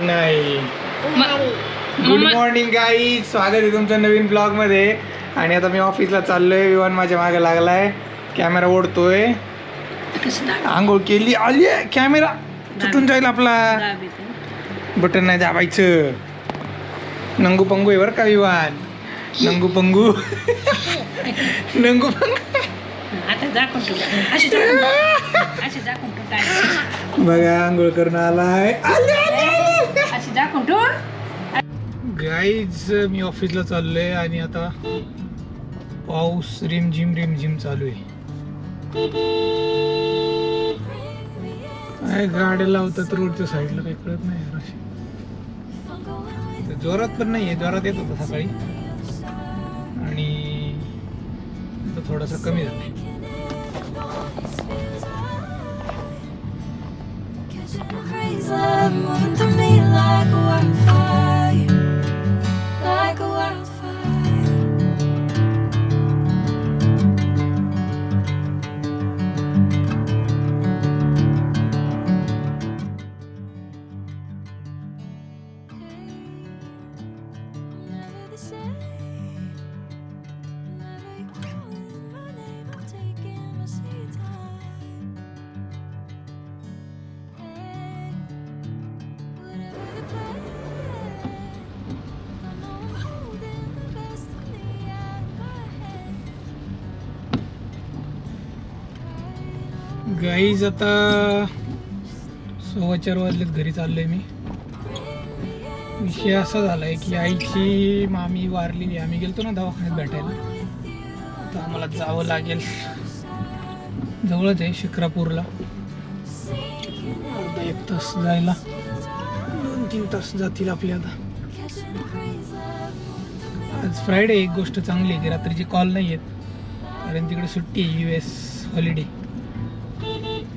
नाही. Good morning guys, स्वागत आहे तुमचं नवीन ब्लॉग मध्ये. आणि आता मी ऑफिसला चाललोय. विवान माझ्या मागे लागलाय, कॅमेरा ओढतोय. आंघोळ केली, आली कॅमेरा तुटून जाईल आपला. बटन नाही दाबायचं. नंगू पंगू आहे बरं का विवान. नंगू पंगू नंगू पंगू. बघा आंघोळ करून आलाय. गाईज मी ऑफिसला चाललोय आणि आता पाऊस रिमझिम चालू आहे. काय गाड्या लावतात रोडच्या साईडला, काही कळत नाही यार. अशी जोरात पण नाहीये, जोरात येत होता सकाळी आणि आता थोडासा कमी झालाय. गाईज आता 4:15 वाजलेत, घरी चाललोय मी. विषय असा झालाय की आईची मामी वारलेली. आम्ही गेलतो ना दवाखान्यात भेटायला, तर आम्हाला जावं लागेल. जवळच आहे शिक्रापूरला, अर्धा 1 तास जायला, 2-3 तास जातील आपले. आता आज फ्रायडे. एक गोष्ट चांगली आहे की रात्रीची कॉल नाही आहेत, कारण तिकडे सुट्टी आहे, US हॉलिडे.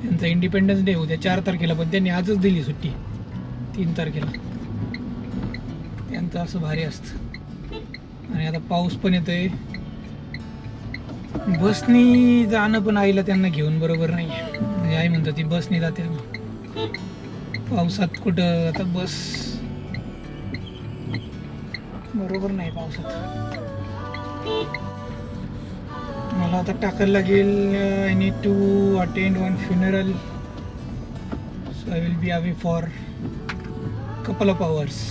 त्यांचा इंडिपेंडन्स डे उद्या 4 तारखेला, पण त्यांनी आजच दिली सुट्टी 3 तारखेला. त्यांचं असं भारी असतं. आणि आता पाऊस पण येतोय. बसनी जाणं पण आईला त्यांना घेऊन बरोबर नाही आहे. म्हणजे आई म्हणतात ती बसनी जाते पावसात. कुठं आता बस बरोबर नाही पावसात. मला आता टाकायला लागेल. I need to attend one funeral, so I will be away for couple of hours.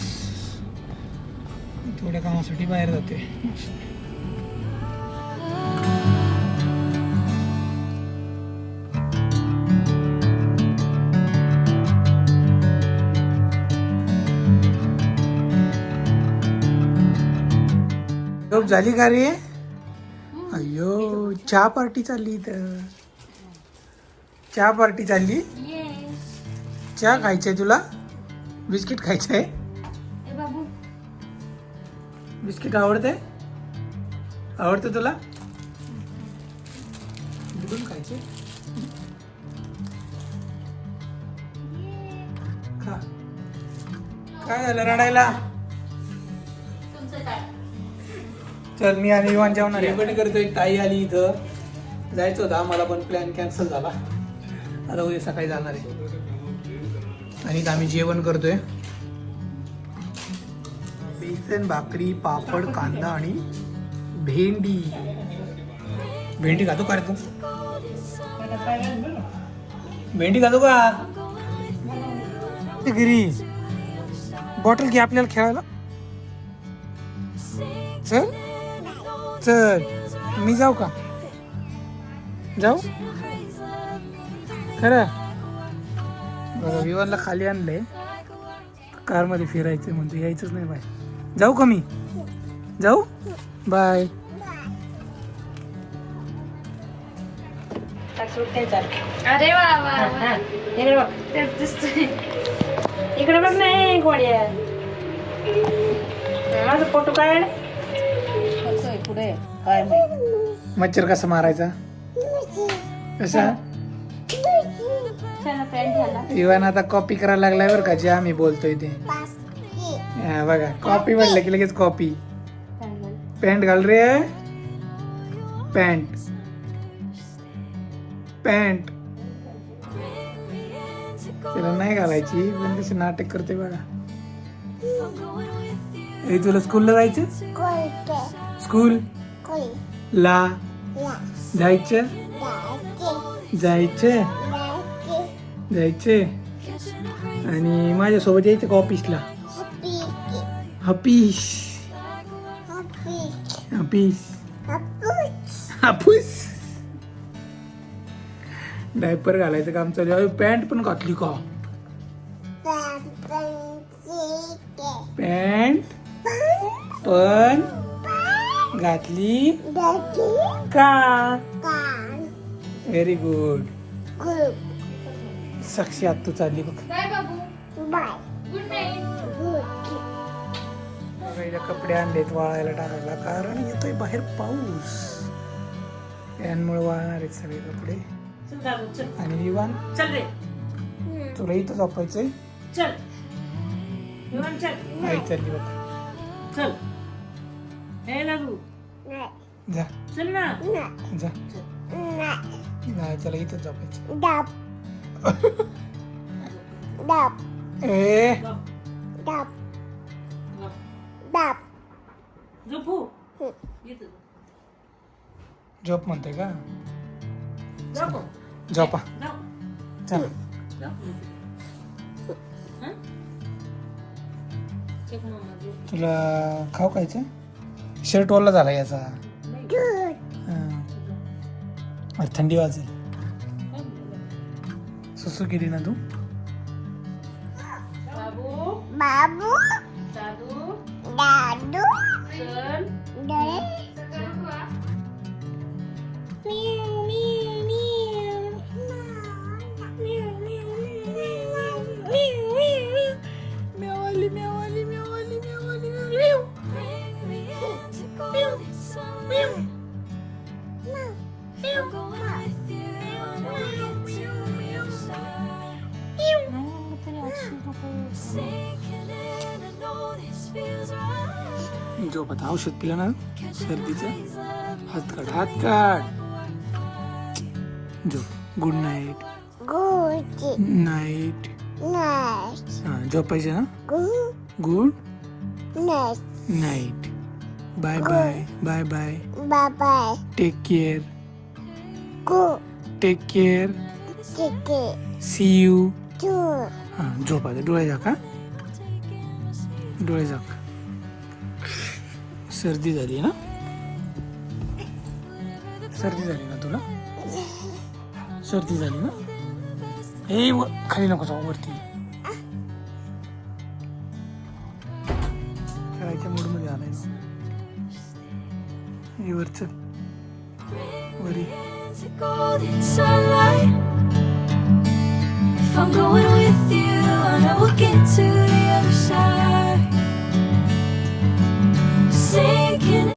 थोड्या कामासाठी बाहेर जाते. झोप झाली का रे? अय्यो, चहा पार्टी चालली. तर चहा पार्टी चालली. चहा खायचंय तुला? बिस्किट खायचंय? बिस्किट आवडते? आवडते तुला? बुडून खायचे? खा. काय झालं रडायला? चल मी आणि विवान जेवणार आहे. करतोय. ताई आली इथं, जायचं होतं आम्हाला पण प्लॅन कॅन्सल झाला. आता उद्या सकाळी जाणार आहे. आणि इथं आम्ही जेवण करतोय. बेसन, भाकरी, पापड, कांदा आणि भेंडी. भेंडी खातो का रे तू? भेंडी खातो का? घरी बॉटल घे आपल्याला खेळायला. चल चल, मी जाऊ का? जाऊ खरं? बघा विवानला खाली आणलंय, कारमध्ये फिरायचं म्हणतो, यायचंच नाही. बाय. जाऊ का मी? जाऊ? बाय. अरे वा वा, इकडे बघ. नाही गोड्या माझा फोटो काढ. पुढे काय मच्छर कसा मारायचा? कसा? इवन आता कॉपी करायला लागलाय बरं का, जे आम्ही बोलतोय ते. बघा कॉपी म्हणलं की लगेच कॉपी. पॅन्ट घाल रे, पॅन्ट पॅन्ट. त्याला नाही घालायची पण कशी नाटक करते बघा. ए तुला स्कूलला जायचं स्कूल ला जायचं जायचं जायचे आणि माझ्यासोबत यायचं का ऑफिसला ऑफिस ऑफिस हापूस डायपर घालायचं काम चालू आहे पॅन्ट पण घातली का पॅन्ट पण घातली का व्हेरी गुड साक्षी आत तू चालली बघ पहिल्या कपडे आणलेत वाळायला टाकायला कारण येतोय बाहेर पाऊस फॅनमुळे वाळणार आहेत सगळे कपडे आणि विवान चल रे तुला इथं झोपायचंय चल विवान चल आई चालली बघ चल हे लागू जा चल ना जा नाही त्याला इथं झोपायचं ए झोपू झोप म्हणते का झोप झोपा चल तुला खाऊ खायचं शर्ट ओला झाला याचा हा. थंडी वाजेल सुसू केली ना तू बाबू दादू चल झोप आता औषध पिलं ना सर्दीचं हात काढ झोप गुड नाईट नाईट हा झोपायचे ना good night bye bye bye bye take care see you हा झोप आता डोळे झाका डोळे झाका सर्दी झाली ना सर्दी झाली ना तुला सर्दी झाली ना हे खाली नको जाऊ वरती खेळायच्या मूड मध्ये आलाय हे वरच वरी If I'm going with you, I know we'll get to